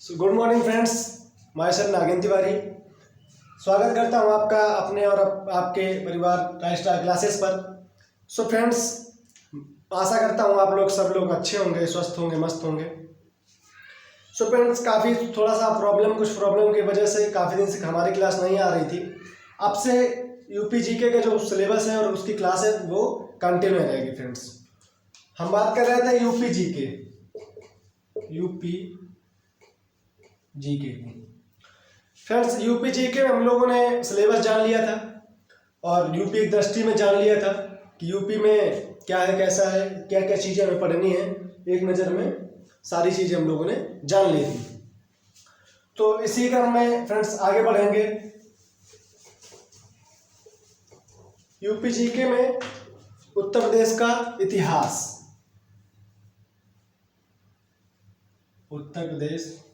Good morning friends, my self नागिन तिवारी स्वागत करता हूं आपका अपने और आपके परिवार टाइम स्टार क्लासेस पर। सो फ्रेंड्स, आशा करता हूं आप लोग सब लोग अच्छे होंगे, स्वस्थ होंगे, मस्त होंगे। सो फ्रेंड्स, थोड़ा सा कुछ प्रॉब्लम की वजह से काफ़ी दिन से हमारी क्लास नहीं आ रही थी। आपसे यूपी जीके का जो सिलेबस है और उसकी क्लास है वो कंटिन्यू रहेगी। फ्रेंड्स, हम बात कर रहे थे यूपी जीके की। फ्रेंड्स, यूपी जीके में हम लोगों ने सिलेबस जान लिया था और यूपी की दृष्टि में जान लिया था कि यूपी में क्या है, कैसा है, क्या क्या चीज़ें हमें पढ़नी है। एक नज़र में सारी चीज़ें हम लोगों ने जान ली थी। तो इसी क्रम में फ्रेंड्स आगे बढ़ेंगे। यूपी जीके में उत्तर प्रदेश का इतिहास, उत्तर प्रदेश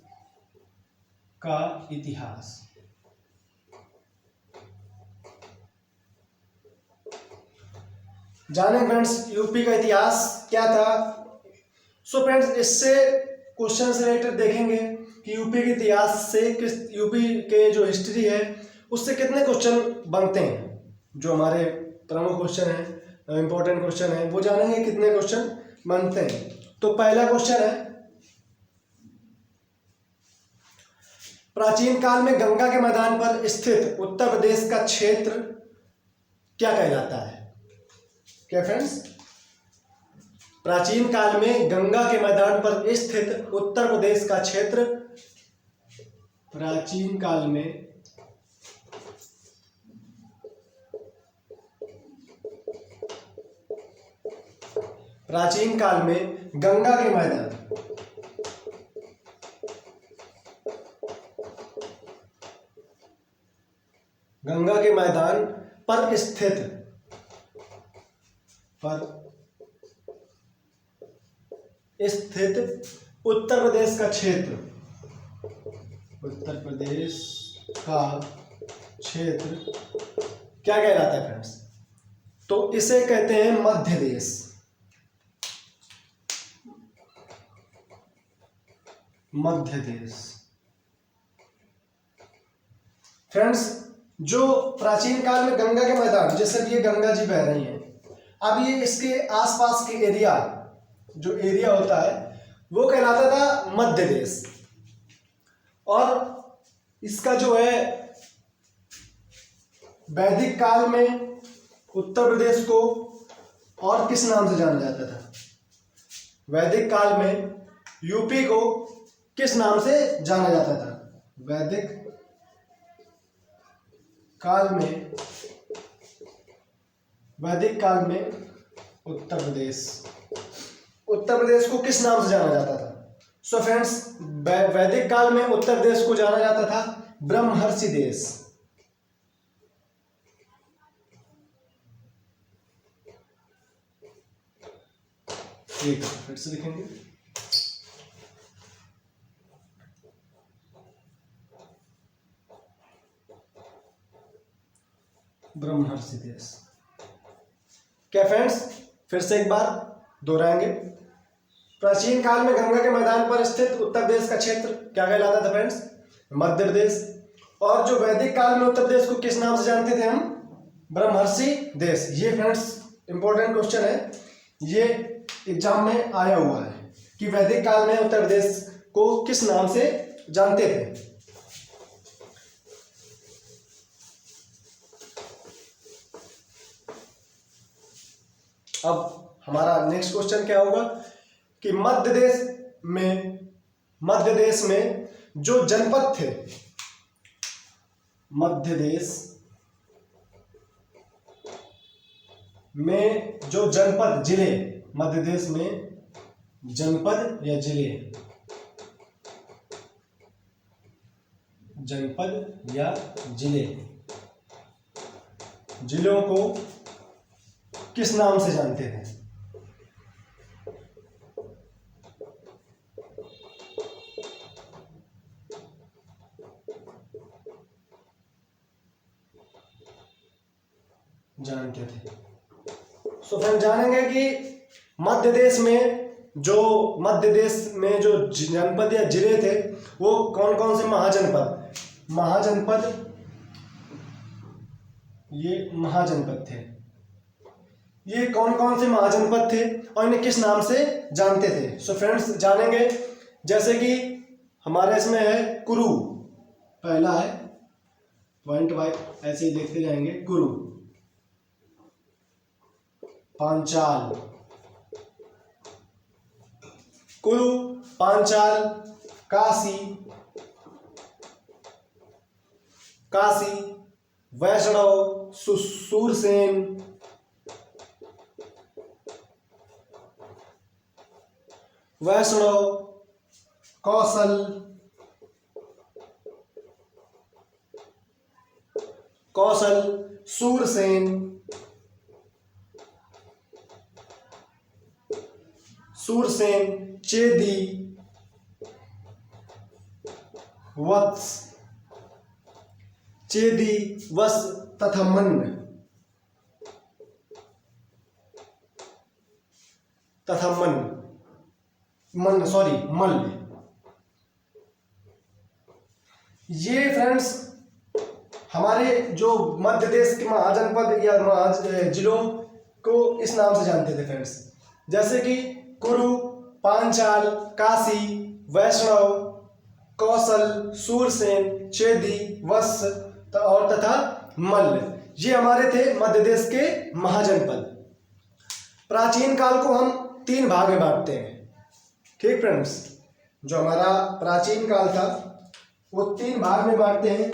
का इतिहास। जाने फ्रेंड्स यूपी का इतिहास क्या था। सो फ्रेंड्स, इससे क्वेश्चन से रिलेटेड देखेंगे कि यूपी के इतिहास से यूपी के जो हिस्ट्री है उससे कितने क्वेश्चन बनते हैं। जो हमारे प्रमुख क्वेश्चन है, इंपॉर्टेंट क्वेश्चन है, वो जानेंगे कितने क्वेश्चन बनते हैं। तो पहला क्वेश्चन है, प्राचीन काल में गंगा के मैदान पर स्थित उत्तर प्रदेश का क्षेत्र क्या कहलाता है। क्या फ्रेंड्स, प्राचीन काल में गंगा के मैदान पर स्थित उत्तर प्रदेश का क्षेत्र, प्राचीन काल में गंगा के मैदान पर स्थित उत्तर प्रदेश का क्षेत्र, क्या कहलाता है फ्रेंड्स। तो इसे कहते हैं मध्य देश। फ्रेंड्स, जो प्राचीन काल में गंगा के मैदान, जैसे ये गंगा जी बह रही हैं, अब ये इसके आसपास के एरिया, जो एरिया होता है वो कहलाता था मध्य देश। और इसका जो है वैदिक काल में उत्तर प्रदेश को और किस नाम से जाना जाता था। वैदिक काल में यूपी को किस नाम से जाना जाता था। वैदिक काल में उत्तर प्रदेश को किस नाम से जाना जाता था। सो फ्रेंड्स, वैदिक काल में उत्तर प्रदेश को जाना जाता था ब्रह्मर्षि देश। ठीक है, फिर से लिखेंगे। ब्रह्मर्षि देश। क्या फ्रेंड्स, फिर से एक बार दोहराएंगे। प्राचीन काल में गंगा के मैदान पर स्थित उत्तर प्रदेश का क्षेत्र क्या कहलाता था फ्रेंड्स, मध्य प्रदेश। और जो वैदिक काल में उत्तर प्रदेश को किस नाम से जानते थे हम, ब्रह्मर्षि देश। ये फ्रेंड्स इंपॉर्टेंट क्वेश्चन है, ये एग्जाम में आया हुआ है कि वैदिक काल में उत्तर प्रदेश को किस नाम से जानते थे। अब हमारा नेक्स्ट क्वेश्चन क्या होगा कि मध्य देश में जो जनपद थे, मध्य देश में जो जनपद, जिले, मध्य देश में जनपद या जिले, जिलों को किस नाम से जानते थे। सो फ्रेंड, जानेंगे कि मध्य देश में जो जनपद या जिले थे वो कौन कौन से महाजनपद, ये महाजनपद थे। ये कौन कौन से महाजनपद थे और इन्हें किस नाम से जानते थे? सो फ्रेंड्स जानेंगे। जैसे कि हमारे इसमें है कुरु, पहला है, पॉइंट वाइज ऐसे ही देखते जाएंगे। कुरु, पांचाल, कुरु, पांचाल, काशी, वैष्णव, सूरसेन, कौशल, सूरसेन, चेदी, वत्स तथा मल्ल। ये फ्रेंड्स हमारे जो मध्य देश के महाजनपद या जिलों को इस नाम से जानते थे फ्रेंड्स। जैसे कि कुरु, पांचाल, काशी, वैष्णव, कौशल, सूरसेन, चेदी, वत्स और तथा मल्ल, ये हमारे थे मध्य देश के महाजनपद। प्राचीन काल को हम 3 भाग में बांटते हैं। ठीक फ्रेंड्स, जो हमारा प्राचीन काल था वो 3 भाग में बांटते हैं।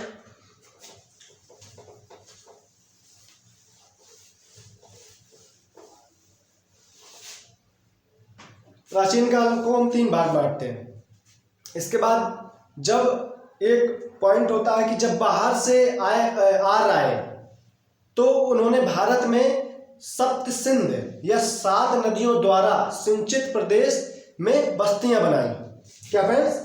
प्राचीन काल को हम 3 भाग बांटते हैं। इसके बाद जब एक पॉइंट होता है कि जब बाहर से आए तो उन्होंने भारत में सप्त सिंध या 7 नदियों द्वारा सिंचित प्रदेश में बस्तियां बनाई। क्या फ्रेंड्स?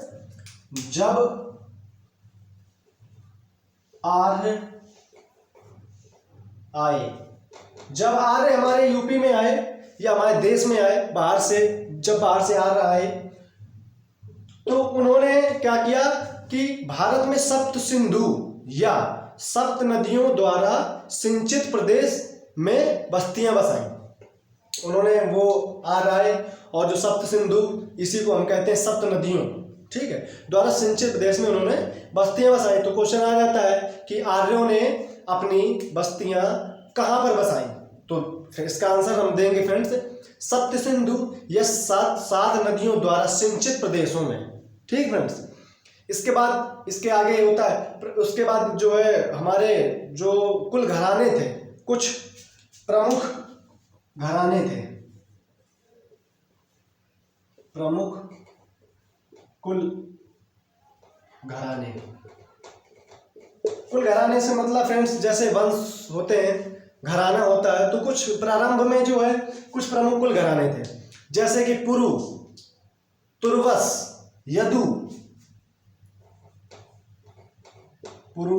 जब आर्य हमारे यूपी में आए या हमारे देश में आए, जब बाहर से आर्य आए तो उन्होंने क्या किया कि भारत में सप्त सिंधु या 7 नदियों द्वारा सिंचित प्रदेश में बस्तियां बसाई। उन्होंने वो आए और जो सप्त सिंधु, इसी को हम कहते हैं सप्त नदियों, ठीक है, द्वारा सिंचित प्रदेश में उन्होंने बस्तियां बसाई। तो क्वेश्चन आ जाता है कि आर्यों ने अपनी बस्तियां कहां पर बसाई? तो इसका आंसर हम देंगे फ्रेंड्स, सप्त सिंधु या 7 नदियों द्वारा सिंचित प्रदेशों में। ठीक फ्रेंड्स, इसके बाद इसके आगे होता है, उसके बाद जो है हमारे जो कुल घराने थे, कुछ प्रमुख घराने थे, प्रमुख कुल घराने से मतलब फ्रेंड्स जैसे वंश होते हैं, घराना होता है, तो कुछ प्रारंभ में जो है कुछ प्रमुख कुल घराने थे। जैसे कि पुरु, तुर्वस, यदु, पुरु,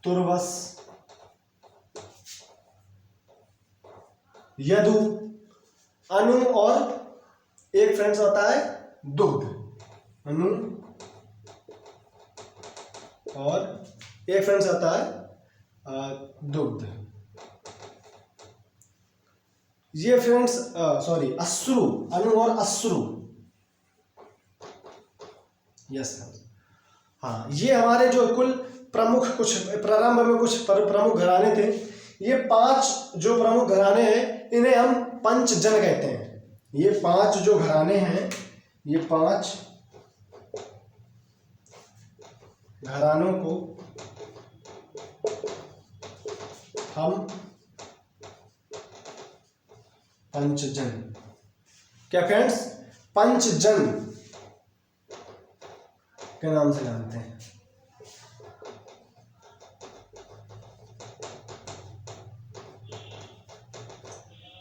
तुर्वस, यदु, अनु और एक फ्रेंड्स होता है दुग्ध, अनु और एक फ्रेंड्स आता है दुग्ध। ये फ्रेंड्स अश्रु, अनु और अश्रु, यस हाँ, ये हमारे जो कुल प्रमुख, कुछ प्रारंभ में कुछ प्रमुख घराने थे। ये 5 जो प्रमुख घराने हैं इन्हें हम पंचजन कहते हैं। ये 5 जो घराने हैं, ये 5 घरानों को हम पंचजन, क्या फ्रेंड्स, पंचजन के नाम से जानते हैं।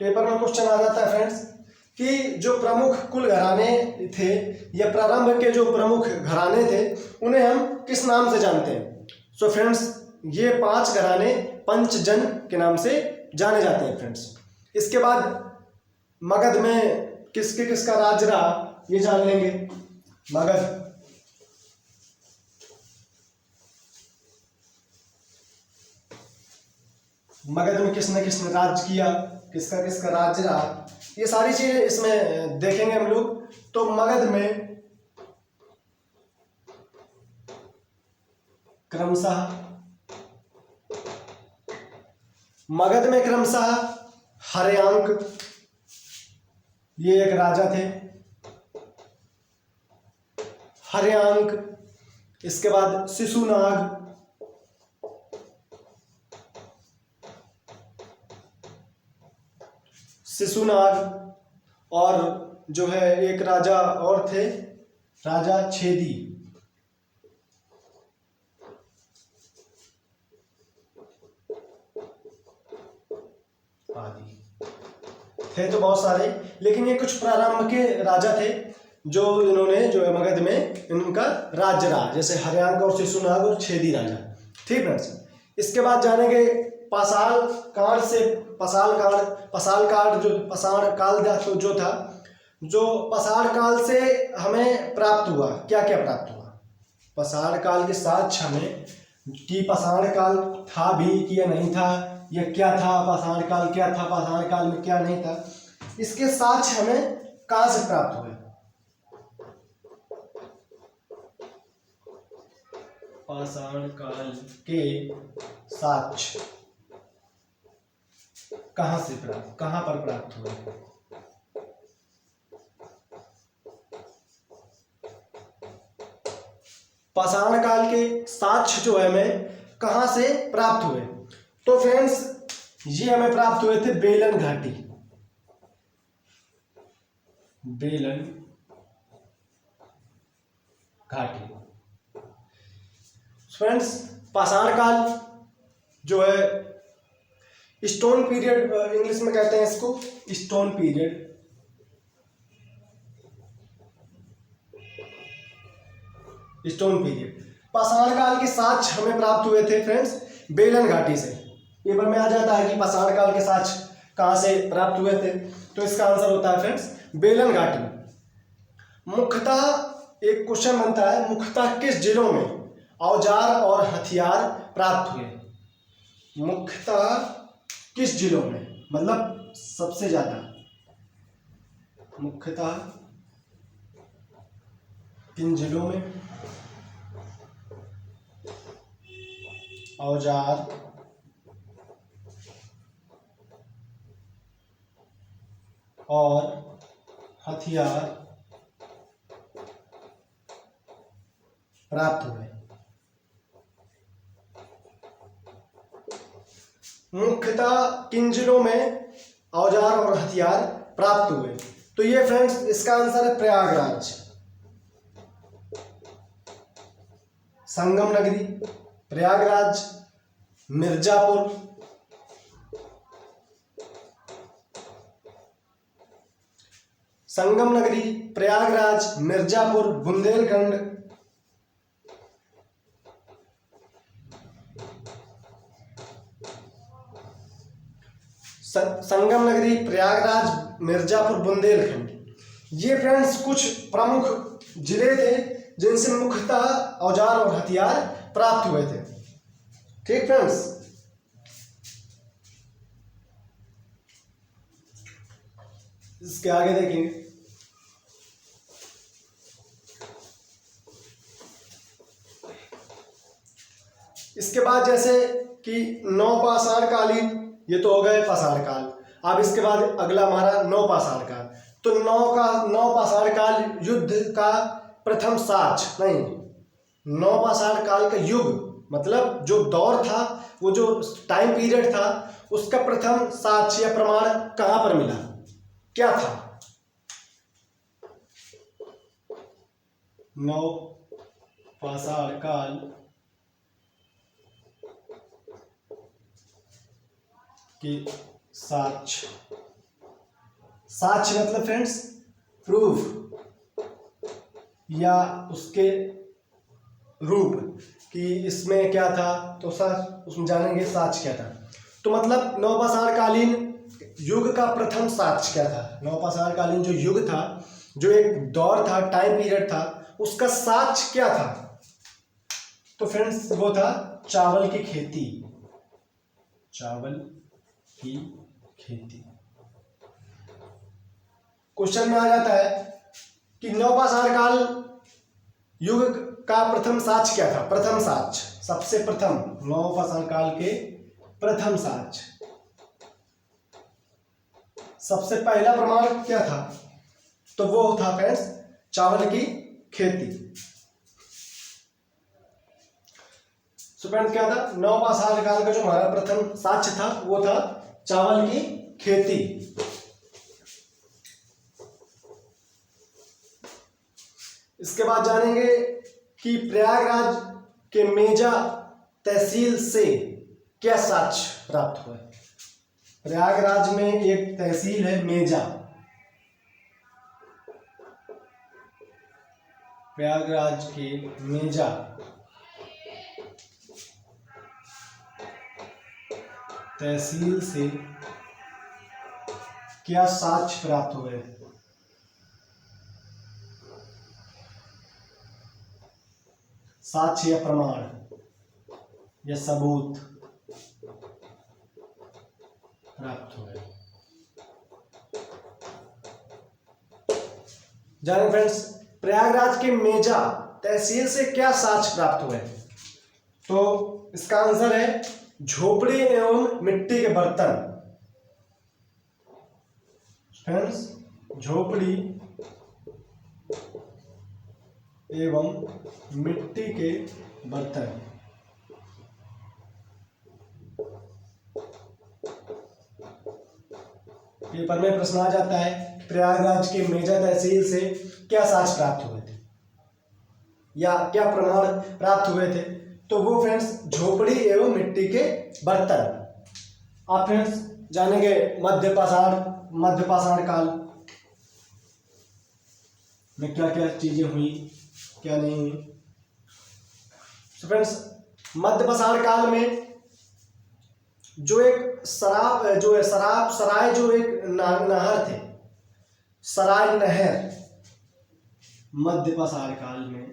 पेपर में क्वेश्चन आ जाता है फ्रेंड्स कि जो प्रमुख कुल घराने थे या प्रारंभ के जो प्रमुख घराने थे उन्हें हम किस नाम से जानते हैं? सो फ्रेंड्स ये 5 घराने पंचजन के नाम से जाने जाते हैं फ्रेंड्स। इसके बाद मगध में किसका राज्य रहा ये जान लेंगे। मगध में किसने किसने राज्य किया, किसका राज्य रहा, ये सारी चीजें इसमें देखेंगे हम लोग। तो मगध में क्रमशः हर्यांक ये एक राजा थे, हर्यांक। इसके बाद शिशुनाग, और जो है एक राजा और थे, राजा छेदी आदि थे। तो बहुत सारे, लेकिन ये कुछ प्रारंभ के राजा थे जो इन्होंने जो है मगध में इनका राज्य रहा, जैसे हर्यांक और शिशुनाग और छेदी राजा। ठीक फ्रेंड्स। इसके बाद जानेंगे पाषाण काल जो था, जो पाषाण काल से हमें प्राप्त हुआ, क्या क्या प्राप्त हुआ पाषाण काल के साक्ष्य हमें, कि पाषाण काल था भी कि या नहीं था, या क्या था पाषाण काल, क्या था पाषाण काल में क्या नहीं था, इसके साक्ष्य हमें कहाँ से प्राप्त हुए। पाषाण काल के साक्ष्य कहाँ पर प्राप्त हुए। पाषाण काल के साक्ष्य जो है हमें कहाँ से प्राप्त हुए। तो फ्रेंड्स ये हमें प्राप्त हुए थे बेलन घाटी। फ्रेंड्स पाषाण काल जो है स्टोन पीरियड इंग्लिश में कहते हैं इसको, स्टोन पीरियड। पाषाण काल के साक्ष्य हमें प्राप्त हुए थे फ्रेंड्स बेलन घाटी से। पेपर में आ जाता है कि पाषाण काल के साक्ष्य कहाँ से प्राप्त हुए थे, तो इसका आंसर होता है फ्रेंड्स बेलन घाटी। मुख्यतः एक क्वेश्चन बनता है, मुख्यतः किस जिलों में औजार और हथियार प्राप्त हुए। मुख्यतः किस जिलों में, मतलब सबसे ज्यादा, मुख्यतः किन जिलों में औजार और हथियार प्राप्त हुए। मुख्यतः किन जिलों में औजार और हथियार प्राप्त हुए। तो ये फ्रेंड्स इसका आंसर है प्रयागराज, संगम नगरी, प्रयागराज, मिर्जापुर, संगम नगरी, प्रयागराज, मिर्जापुर, बुंदेलखंड, संगम नगरी, प्रयागराज, मिर्जापुर, बुंदेलखंड, ये फ्रेंड्स कुछ प्रमुख जिले थे जिनसे मुख्यतः औजार और हथियार प्राप्त हुए थे। ठीक फ्रेंड्स। इसके आगे देखेंगे, इसके बाद जैसे कि नौपाषाण कालीन, ये तो हो गए पाषाण काल। अब इसके बाद अगला हमारा नौपाषाण काल। तो नौपाषाण काल युद्ध का प्रथम साक्ष्य नहीं, नौपाषाण काल का युग मतलब जो दौर था, वो जो टाइम पीरियड था, उसका प्रथम साक्ष्य या प्रमाण कहां पर मिला, क्या था। नौपाषाण काल के साक्ष्य मतलब फ्रेंड्स प्रूफ या उसके रूप कि इसमें क्या था, तो उसमें जानेंगे साक्ष्य क्या था। तो मतलब नवपाषाणकालीन युग का प्रथम साक्ष्य क्या था? नवपाषाणकालीन जो युग था, जो एक दौर था, टाइम पीरियड था, उसका साक्ष्य क्या था? तो फ्रेंड्स वो था चावल की खेती। चावल की खेती। क्वेश्चन में आ जाता है कि नवपाषाण काल युग का प्रथम साक्ष्य क्या था? प्रथम साक्ष्य, सबसे प्रथम नवपाषाण काल के प्रथम साक्ष्य, सबसे पहला प्रमाण क्या था? तो वो था फ्रेंड्स चावल की खेती। सो फ्रेंड्स क्या था? नवपाषाण काल का जो हमारा प्रथम साक्ष्य था वो था चावल की खेती। इसके बाद जानेंगे कि प्रयागराज के मेजा तहसील से क्या साक्ष्य प्राप्त हुआ है। प्रयागराज में एक तहसील है मेजा, प्रयागराज के मेजा तहसील से क्या साक्ष्य प्राप्त हुए? साक्ष्य या प्रमाण या सबूत प्राप्त हुए। जाने फ्रेंड्स प्रयागराज के मेजा तहसील से क्या साक्ष्य प्राप्त हुए? तो इसका आंसर है झोपड़ी एवं मिट्टी के बर्तन। फ्रेंड्स झोपड़ी एवं मिट्टी के बर्तन। पेपर में प्रश्न आ जाता है प्रयागराज के मेजा तहसील से क्या साक्ष्य प्राप्त हुए थे या क्या प्रमाण प्राप्त हुए थे? तो वो फ्रेंड्स झोपड़ी एवं मिट्टी के बर्तन। आप फ्रेंड्स जानेंगे मध्यपाषाण काल में क्या क्या चीजें हुई, क्या नहीं हुई। तो फ्रेंड्स मध्यपाषाण काल में जो एक सराय जो एक नहर थे, सराय नहर, मध्यपाषाण काल में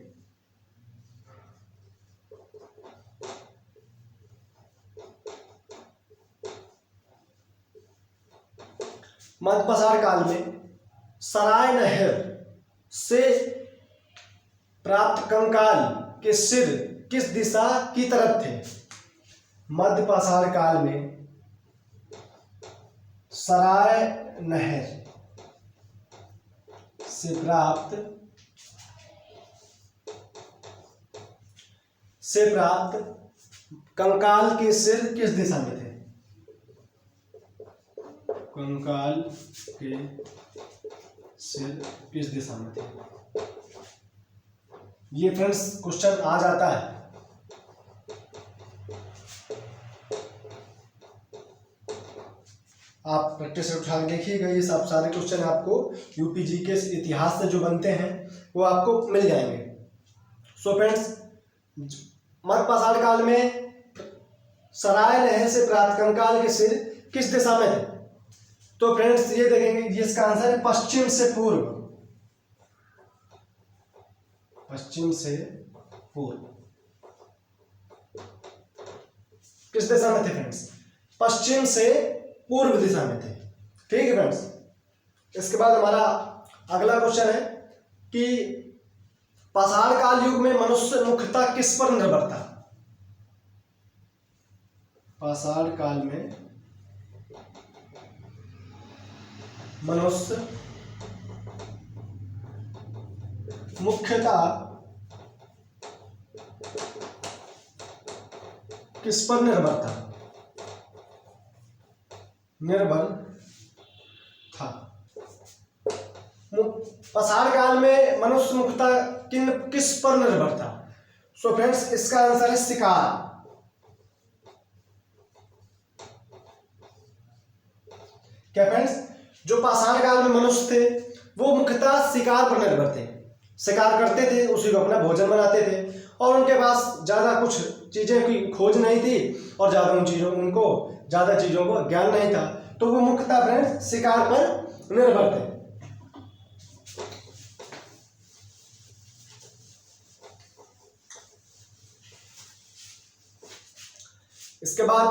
सराय नहर से प्राप्त कंकाल के सिर किस दिशा की तरफ थे? मध्यपाषाण काल में सराय नहर से प्राप्त कंकाल के सिर किस दिशा में थे? कंकाल के सिर किस दिशा में थे? ये फ्रेंड्स क्वेश्चन आ जाता है। आप प्रैक्टिस उठा के देखिएगा, ये सब सारे क्वेश्चन आपको यूपीजी के इतिहास से जो बनते हैं वो आपको मिल जाएंगे। सो फ्रेंड्स मध्यपाषाण काल में सराय नहर से प्राप्त कंकाल के सिर किस दिशा में थे? तो फ्रेंड्स ये देखेंगे, इसका आंसर है पश्चिम से पूर्व। पश्चिम से पूर्व किस दिशा में थे फ्रेंड्स? पश्चिम से पूर्व दिशा में थे। ठीक है फ्रेंड्स। इसके बाद हमारा अगला क्वेश्चन है कि पाषाण काल युग में मनुष्य मुख्यतः किस पर निर्भर था? पाषाण काल में मनुष्य मुख्यतः किस पर निर्भर था? पाषाण काल में मनुष्य मुख्यतः किस पर निर्भर था? सो फ्रेंड्स इसका आंसर है शिकार। क्या फ्रेंड्स? जो पाषाण काल में मनुष्य थे वो मुख्यतः शिकार पर निर्भर थे, शिकार करते थे, उसी को अपना भोजन बनाते थे और उनके पास ज्यादा कुछ चीजें की खोज नहीं थी और ज्यादा उन चीजों उनको ज़्यादा चीज़ों को ज्ञान नहीं था, तो वो मुख्यतः फ्रेंड्स शिकार पर निर्भर थे। इसके बाद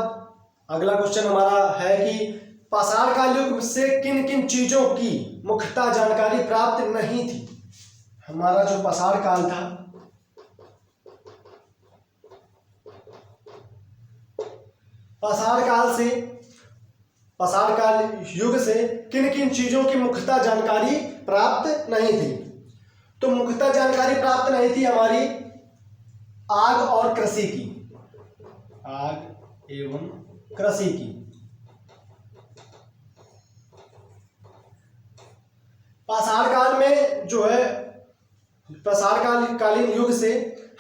अगला क्वेश्चन हमारा है कि पाषाण काल युग से किन किन चीजों की मुख्यतः जानकारी प्राप्त नहीं थी। हमारा जो पाषाण काल था, पाषाण काल युग से किन किन चीजों की मुख्यतः जानकारी प्राप्त नहीं थी। तो मुख्यतः जानकारी प्राप्त नहीं थी हमारी आग और कृषि की, आग एवं कृषि की। पाषाण काल में जो है, पाषाण कालीन युग से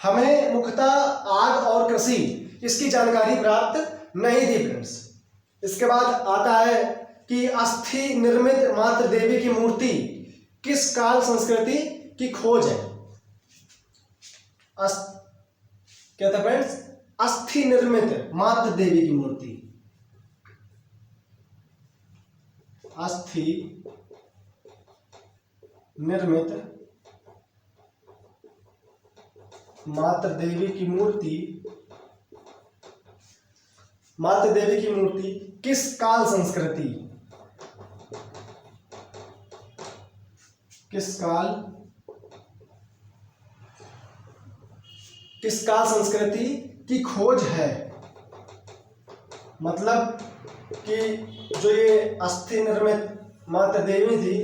हमें मुख्यतः आग और कृषि इसकी जानकारी प्राप्त नहीं थी फ्रेंड्स। इसके बाद आता है कि अस्थि निर्मित मातृ देवी की मूर्ति किस काल संस्कृति की खोज है। क्या था फ्रेंड्स? अस्थि निर्मित मातृ देवी की मूर्ति, अस्थि निर्मित मातृ देवी की मूर्ति, मातृ देवी की मूर्ति किस काल संस्कृति, किस काल संस्कृति की खोज है। मतलब कि जो ये अस्थि निर्मित मातृ देवी थी,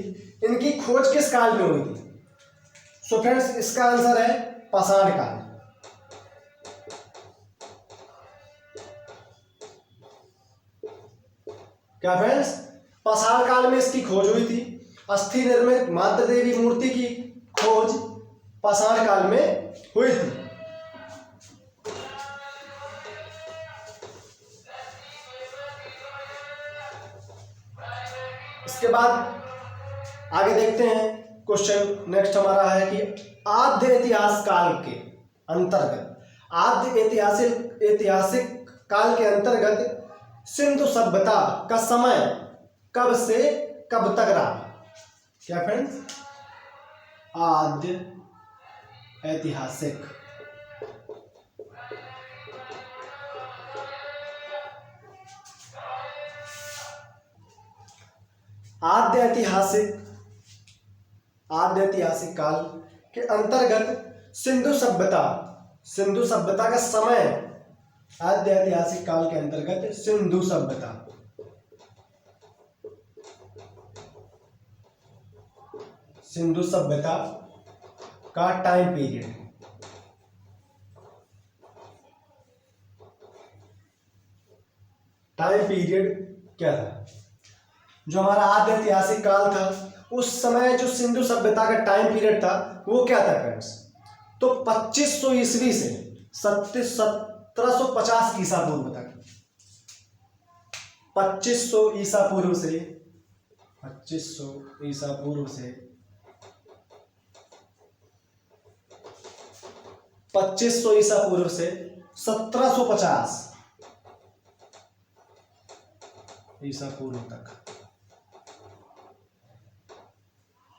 इनकी खोज किस काल में हुई थी। सो फ्रेंड्स इसका आंसर है पाषाण काल। क्या फ्रेंड्स? पाषाण काल में इसकी खोज हुई थी। अस्थि निर्मित मातृ देवी मूर्ति की खोज पाषाण काल में हुई थी। इसके बाद आगे देखते हैं क्वेश्चन। नेक्स्ट हमारा है कि आद्य इतिहास काल के अंतर्गत, आद्य ऐतिहासिक काल के अंतर्गत सिंधु सभ्यता का समय कब से कब तक रहा। क्या फ्रेंड्स? आद्य ऐतिहासिक आद्य ऐतिहासिक काल के अंतर्गत सिंधु सभ्यता का समय, आद्य ऐतिहासिक काल के अंतर्गत सिंधु सभ्यता का टाइम पीरियड, क्या था। जो हमारा आद्य ऐतिहासिक काल था, उस समय जो सिंधु सभ्यता का टाइम पीरियड था वो क्या था फ्रेंड्स? तो 2500 ईस्वी से 1750 ईसा पूर्व तक, 2500 ईसा पूर्व से 1750 ईसा पूर्व तक।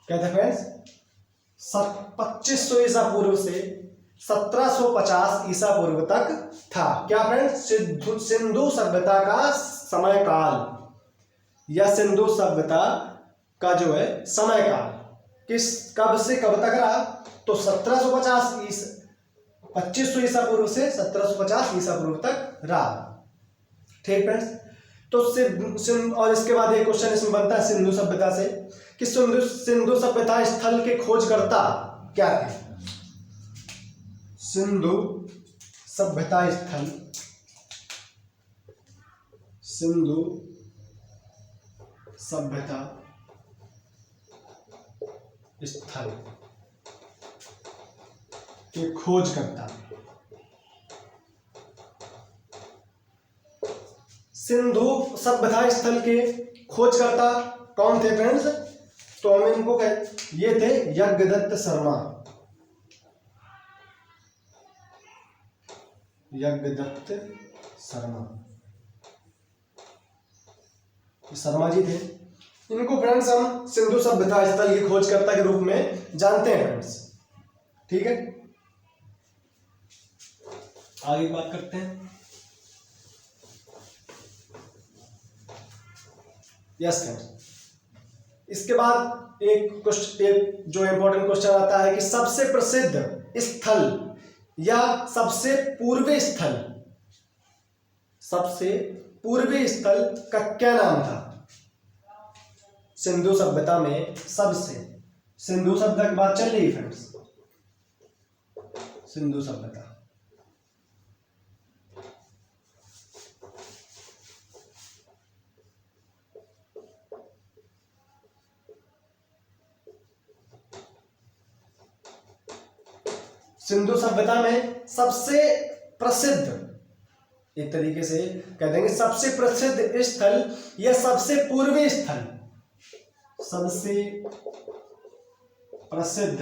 क्या था फ्रेंड्स? 2500 ईसा पूर्व से 1750 ईसा पूर्व तक था। क्या फ्रेंड्स? सिंधु सभ्यता का समय काल या सिंधु सभ्यता का जो है समय काल कब से कब तक रहा। तो 2500 ईसा पूर्व से 1750 ईसा पूर्व तक रहा। ठीक फ्रेंड्स? तो और इसके बाद एक क्वेश्चन इसमें बनता है सिंधु सभ्यता से कि सिंधु सभ्यता स्थल के खोजकर्ता क्या थे। सिंधु सभ्यता स्थल के खोजकर्ता, सिंधु सभ्यता स्थल के खोजकर्ता कौन थे फ्रेंड्स? तो हम इनको ये थे यज्ञदत्त शर्मा। शर्मा जी थे। इनको फ्रेंड्स हम सिंधु सभ्यता स्थल की खोजकर्ता के रूप में जानते हैं फ्रेंड्स। ठीक है, आगे बात करते हैं। यस फ्रेंड्स, इसके बाद एक जो इंपॉर्टेंट क्वेश्चन आता है कि सबसे प्रसिद्ध स्थल या सबसे पूर्वी स्थल का क्या नाम था? सिंधु सभ्यता में सिंधु सभ्यता की बात चल रही है फ्रेंड्स। सिंधु सभ्यता, सिंधु सभ्यता में सबसे प्रसिद्ध, एक तरीके से कह देंगे सबसे प्रसिद्ध स्थल या सबसे पूर्वी स्थल, सबसे प्रसिद्ध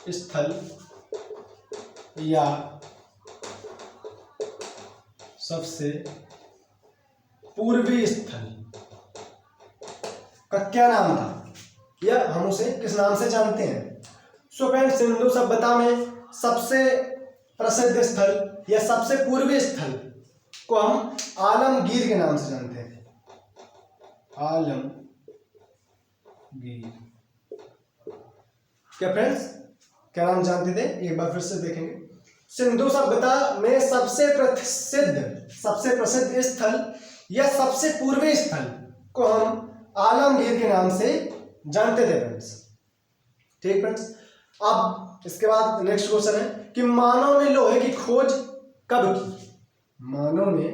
स्थल या सबसे पूर्वी स्थल का क्या नाम था या हम उसे किस नाम से जानते हैं? सो फ्रेंड्स, सिंधु सभ्यता में सबसे प्रसिद्ध स्थल या सबसे पूर्वी स्थल को हम आलमगीर के नाम से जानते हैं। आलमगीर। क्या फ्रेंड्स, क्या नाम जानते थे? एक बार फिर से देखेंगे। सिंधु सभ्यता में सबसे प्रसिद्ध स्थल या सबसे पूर्वी स्थल को हम आलमगीर के नाम से जानते थे फ्रेंड्स। ठीक फ्रेंड्स, अब इसके बाद नेक्स्ट क्वेश्चन है कि मानव ने लोहे की खोज कब की? मानव ने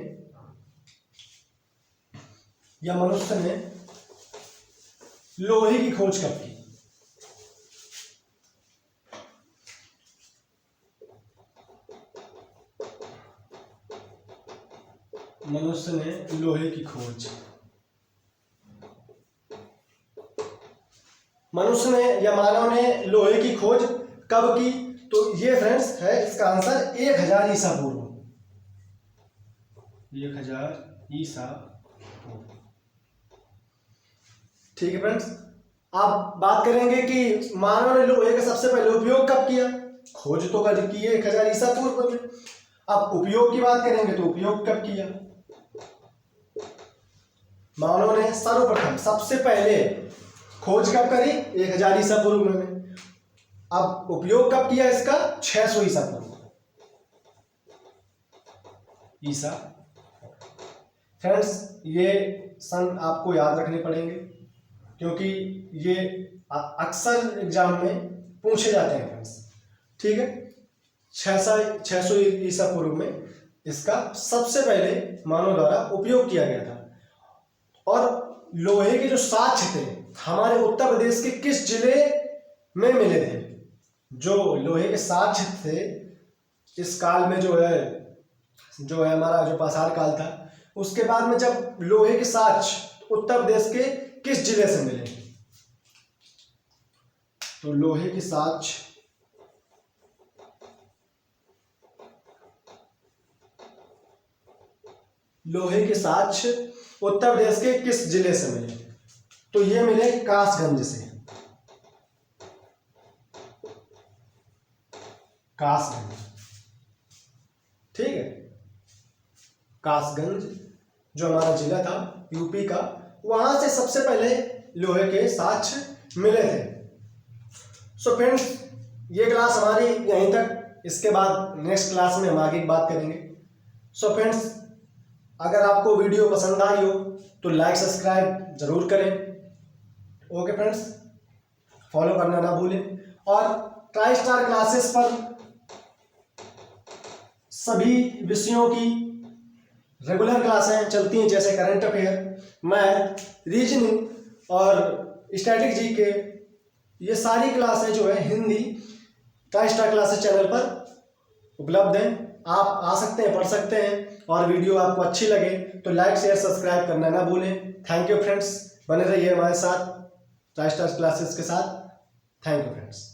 या मनुष्य ने लोहे की खोज कब की? मनुष्य ने लोहे की खोज, मनुष्य ने या मानव ने लोहे की खोज कब की? तो ये फ्रेंड्स है इसका आंसर 1000 ईसा पूर्व। 1000 ईसा पूर्व। ठीक है फ्रेंड्स, अब बात करेंगे कि मानव ने लोहे का सबसे पहले उपयोग कब किया? खोज तो कर की है 1000 ईसा पूर्व में। अब उपयोग की बात करेंगे तो उपयोग कब किया? मानव ने सर्वप्रथम सबसे पहले खोज कब करी? 1000 ईसा पूर्व में। अब उपयोग कब किया इसका? 600 ईसा पूर्व। ईसा फ्रेंड्स, ये सन आपको याद रखने पड़ेंगे क्योंकि ये अक्सर एग्जाम में पूछे जाते हैं फ्रेंड्स। ठीक है, 600 ईसा पूर्व में इसका सबसे पहले मानव द्वारा उपयोग किया गया था। और लोहे के जो साक्ष्य थे हमारे उत्तर प्रदेश के किस जिले में मिले थे? जो लोहे के साक्ष्य थे इस काल में जो है हमारा जो पाषाण काल था, उसके बाद में जब लोहे के साक्ष्य उत्तर प्रदेश के किस जिले से मिले? तो लोहे के साक्ष्य उत्तर प्रदेश के किस जिले से मिले? तो ये मिले कासगंज से। कासगंज, ठीक है, कासगंज जो हमारा जिला था यूपी का, वहां से सबसे पहले लोहे के साक्ष्य मिले थे। सो फ्रेंड्स, ये क्लास हमारी यहीं तक। इसके बाद नेक्स्ट क्लास में हम आगे की बात करेंगे। सो फ्रेंड्स, अगर आपको वीडियो पसंद आई हो तो लाइक सब्सक्राइब जरूर करें। ओके फ्रेंड्स, फॉलो करना ना भूलें। और ट्राई-स्टार क्लासेस पर सभी विषयों की रेगुलर क्लासें चलती हैं, जैसे करंट अफेयर, मैथ, रीजनिंग और स्टैटिक जीके। ये सारी क्लासें जो है हिंदी ट्राई-स्टार क्लासेस चैनल पर उपलब्ध हैं। आप आ सकते हैं, पढ़ सकते हैं। और वीडियो आपको अच्छी लगे तो लाइक शेयर सब्सक्राइब करना ना भूलें। थैंक यू फ्रेंड्स, बने रहिए हमारे साथ ट्राई-स्टार क्लासेस के साथ। Thank you friends.